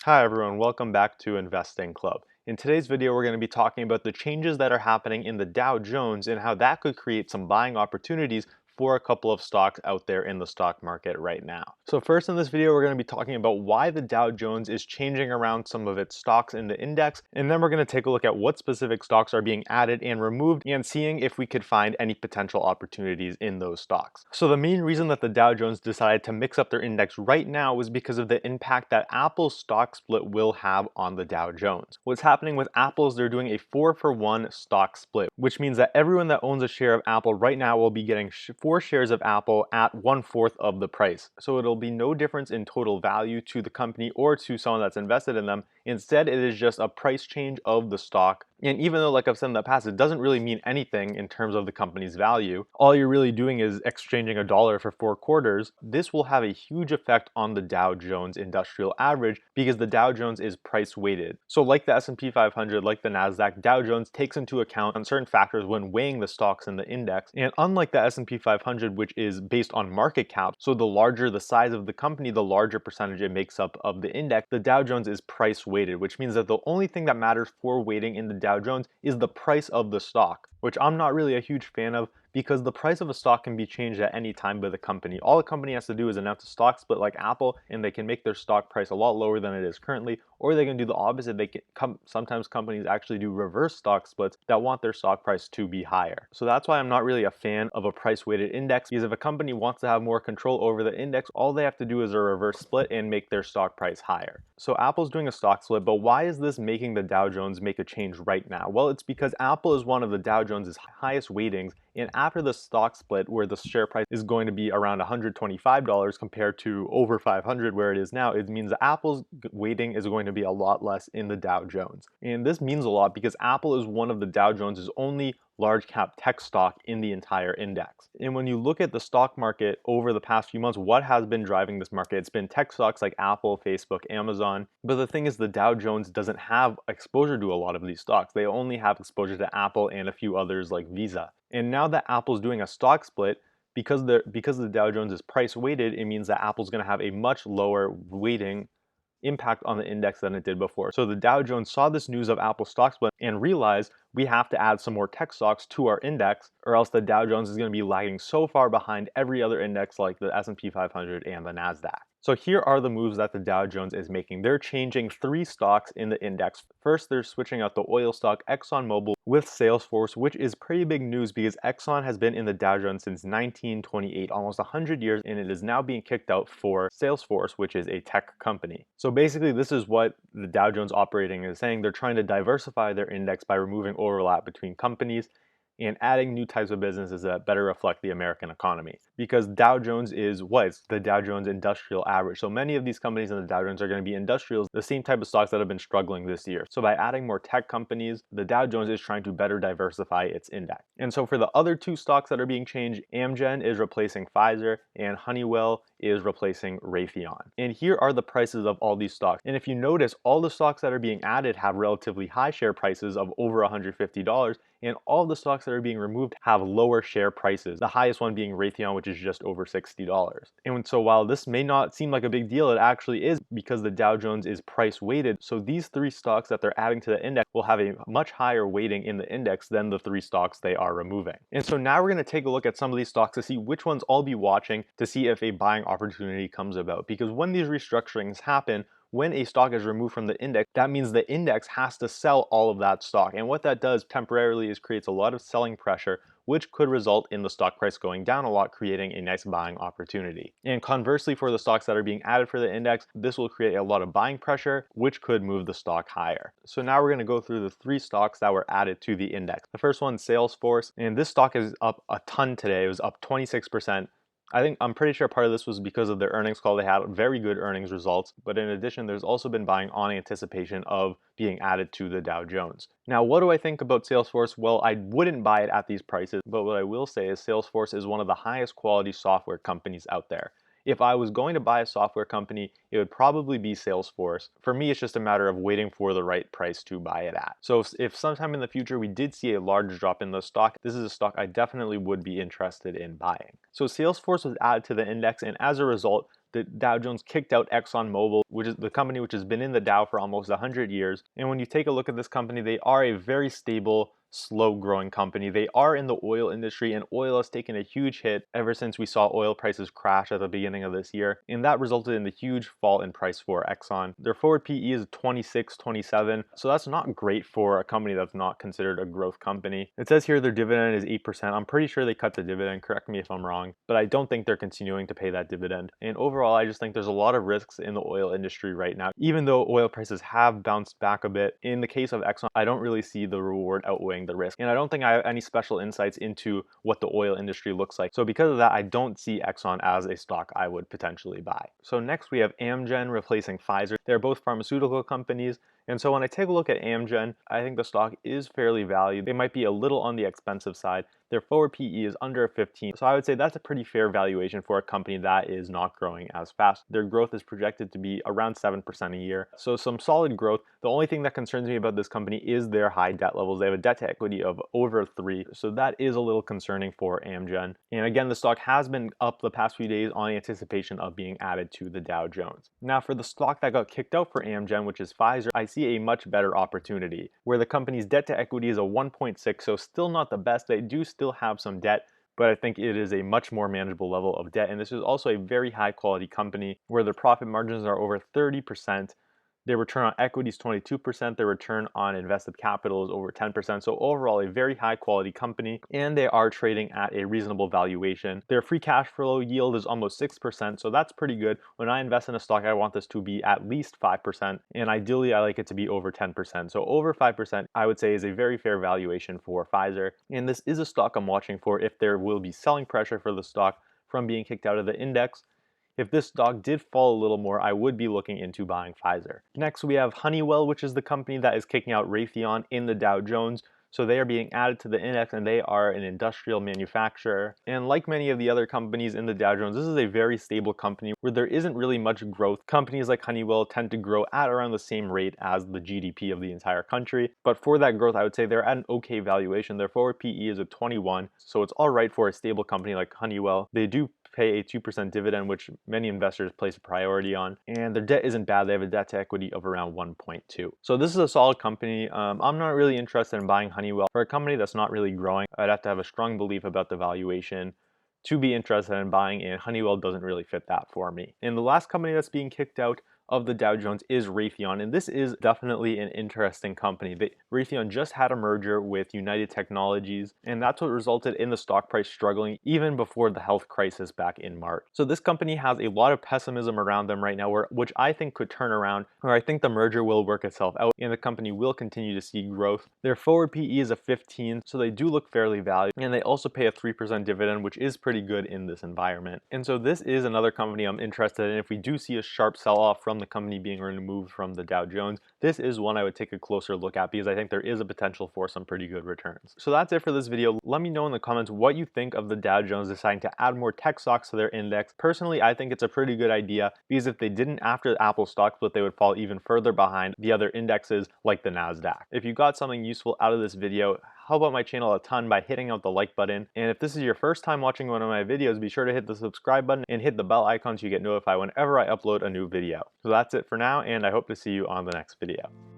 Hi everyone, welcome back to Investing Club. In today's video, we're going to be talking about the changes that are happening in the Dow Jones and how that could create some buying opportunities for a couple of stocks out there in the stock market right now. So first in this video, we're going to be talking about why the Dow Jones is changing around some of its stocks in the index, and then we're going to take a look at what specific stocks are being added and removed and seeing if we could find any potential opportunities in those stocks. So the main reason that the Dow Jones decided to mix up their index right now was because of the impact that Apple's stock split will have on the Dow Jones. What's happening with Apple is they're doing a 4-for-1 stock split, which means that everyone that owns a share of Apple right now will be getting 4 shares of Apple at 1/4 of the price. So it'll be no difference in total value to the company or to someone that's invested in them. Instead, it is just a price change of the stock. And even though, like I've said in the past, it doesn't really mean anything in terms of the company's value, all you're really doing is exchanging a dollar for 4 quarters. This will have a huge effect on the Dow Jones Industrial Average because the Dow Jones is price weighted. So like the S&P 500, like the Nasdaq, Dow Jones takes into account certain factors when weighing the stocks in the index. And unlike the S&P 500, which is based on market cap, so the larger the size of the company, the larger percentage it makes up of the index, the Dow Jones is price weighted, which means that the only thing that matters for weighting in the Dow Jones is the price of the stock, which I'm not really a huge fan of because the price of a stock can be changed at any time by the company. All the company has to do is announce a stock split like Apple, and they can make their stock price a lot lower than it is currently, or they can do the opposite. They can sometimes companies actually do reverse stock splits that want their stock price to be higher. So that's why I'm not really a fan of a price weighted index, because if a company wants to have more control over the index, all they have to do is a reverse split and make their stock price higher. So Apple's doing a stock split, but why is this making the Dow Jones make a change right now? Well, it's because Apple is one of the Dow Jones's highest weightings, and after the stock split where the share price is going to be around $125 compared to over 500 where it is now, it means that Apple's weighting is going to be a lot less in the Dow Jones. And this means a lot because Apple is one of the Dow Jones's only large cap tech stock in the entire index. And when you look at the stock market over the past few months, what has been driving this market? It's been tech stocks like Apple, Facebook, Amazon. But the thing is, the Dow Jones doesn't have exposure to a lot of these stocks. They only have exposure to Apple and a few others like Visa. And now that Apple's doing a stock split, because the Dow Jones is price weighted, it means that Apple's going to have a much lower weighting impact on the index than it did before. So the Dow Jones saw this news of Apple stock split and realized we have to add some more tech stocks to our index, or else the Dow Jones is going to be lagging so far behind every other index like the S&P 500 and the Nasdaq. So here are the moves that the Dow Jones is making. They're changing 3 stocks in the index. First, they're switching out the oil stock Exxon Mobil with Salesforce, which is pretty big news because Exxon has been in the Dow Jones since 1928, almost 100 years, and it is now being kicked out for Salesforce, which is a tech company. So basically, this is what the Dow Jones operating is saying. They're trying to diversify their index by removing overlap between companies and adding new types of businesses that better reflect the American economy. Because Dow Jones is what? It's the Dow Jones Industrial Average. So many of these companies in the Dow Jones are going to be industrials, the same type of stocks that have been struggling this year. So by adding more tech companies, the Dow Jones is trying to better diversify its index. And so for the other 2 stocks that are being changed, Amgen is replacing Pfizer and Honeywell is replacing Raytheon. And here are the prices of all these stocks. And if you notice, all the stocks that are being added have relatively high share prices of over $150, and all the stocks that are being removed have lower share prices, the highest one being Raytheon, which is just over $60. And so while this may not seem like a big deal, it actually is because the Dow Jones is price weighted. So these 3 stocks that they're adding to the index will have a much higher weighting in the index than the 3 stocks they are removing. And so now we're going to take a look at some of these stocks to see which ones I'll be watching to see if a buying opportunity comes about. Because when these restructurings happen, when a stock is removed from the index, that means the index has to sell all of that stock. And what that does temporarily is creates a lot of selling pressure, which could result in the stock price going down a lot, creating a nice buying opportunity. And conversely, for the stocks that are being added for the index, this will create a lot of buying pressure, which could move the stock higher. So now we're going to go through the 3 stocks that were added to the index. The first one, Salesforce, and this stock is up a ton today. It was up 26%. I'm pretty sure part of this was because of their earnings call. They had very good earnings results, but in addition, there's also been buying on anticipation of being added to the Dow Jones. Now, what do I think about Salesforce? Well, I wouldn't buy it at these prices, but what I will say is Salesforce is one of the highest quality software companies out there. If I was going to buy a software company, it would probably be Salesforce. For me, it's just a matter of waiting for the right price to buy it at. So if sometime in the future we did see a large drop in the stock, this is a stock I definitely would be interested in buying. So Salesforce was added to the index, and as a result, the Dow Jones kicked out Exxon Mobil, which is the company which has been in the Dow for almost 100 years. And when you take a look at this company, they are a very stable, slow growing company. They are in the oil industry, and oil has taken a huge hit ever since we saw oil prices crash at the beginning of this year, and that resulted in the huge fall in price for Exxon. Their forward PE is 26, 27, so that's not great for a company that's not considered a growth company. It says here their dividend is 8%. I'm pretty sure they cut the dividend, correct me if I'm wrong, but I don't think they're continuing to pay that dividend. And overall, I just think there's a lot of risks in the oil industry right now. Even though oil prices have bounced back a bit, in the case of Exxon, I don't really see the reward outweighing the risk. And I don't think I have any special insights into what the oil industry looks like. So because of that, I don't see Exxon as a stock I would potentially buy. So next we have Amgen replacing Pfizer. They're both pharmaceutical companies. And so when I take a look at Amgen, I think the stock is fairly valued. They might be a little on the expensive side. Their forward PE is under 15. So I would say that's a pretty fair valuation for a company that is not growing as fast. Their growth is projected to be around 7% a year. So some solid growth. The only thing that concerns me about this company is their high debt levels. They have a debt to equity of over 3. So that is a little concerning for Amgen. And again, the stock has been up the past few days on anticipation of being added to the Dow Jones. Now for the stock that got kicked out for Amgen, which is Pfizer, I see a much better opportunity where the company's debt to equity is a 1.6, so still not the best. They do still have some debt, but I think it is a much more manageable level of debt. And this is also a very high quality company where their profit margins are over 30%. Their return on equity is 22%. Their return on invested capital is over 10%. So overall, a very high quality company, and they are trading at a reasonable valuation. Their free cash flow yield is almost 6%. So that's pretty good. When I invest in a stock, I want this to be at least 5%. And ideally, I like it to be over 10%. So over 5%, I would say is a very fair valuation for Pfizer. And this is a stock I'm watching for if there will be selling pressure for the stock from being kicked out of the index. If this stock did fall a little more, I would be looking into buying Pfizer. Next, we have Honeywell, which is the company that is kicking out Raytheon in the Dow Jones. So they are being added to the index, and they are an industrial manufacturer. And like many of the other companies in the Dow Jones, this is a very stable company where there isn't really much growth. Companies like Honeywell tend to grow at around the same rate as the GDP of the entire country. But for that growth, I would say they're at an okay valuation. Their forward PE is at 21, so it's all right for a stable company like Honeywell. They do pay a 2% dividend, which many investors place a priority on, and their debt isn't bad. They have a debt to equity of around 1.2. So this is a solid company. I'm not really interested in buying Honeywell. For a company that's not really growing, I'd have to have a strong belief about the valuation to be interested in buying, and Honeywell doesn't really fit that for me. And the last company that's being kicked out of the Dow Jones is Raytheon, and this is definitely an interesting company. Raytheon just had a merger with United Technologies, and that's what resulted in the stock price struggling even before the health crisis back in March. So this company has a lot of pessimism around them right now, which I think could turn around, where I think the merger will work itself out and the company will continue to see growth. Their forward PE is a 15, so they do look fairly valued, and they also pay a 3% dividend, which is pretty good in this environment. And so this is another company I'm interested in. If we do see a sharp sell-off from the company being removed from the Dow Jones, this is one I would take a closer look at because I think there is a potential for some pretty good returns. So that's it for this video. Let me know in the comments what you think of the Dow Jones deciding to add more tech stocks to their index. Personally, I think it's a pretty good idea because if they didn't after the Apple stock split, they would fall even further behind the other indexes like the Nasdaq. If you got something useful out of this video, help out my channel a ton by hitting out the like button. And if this is your first time watching one of my videos, be sure to hit the subscribe button and hit the bell icon so you get notified whenever I upload a new video. So that's it for now, and I hope to see you on the next video.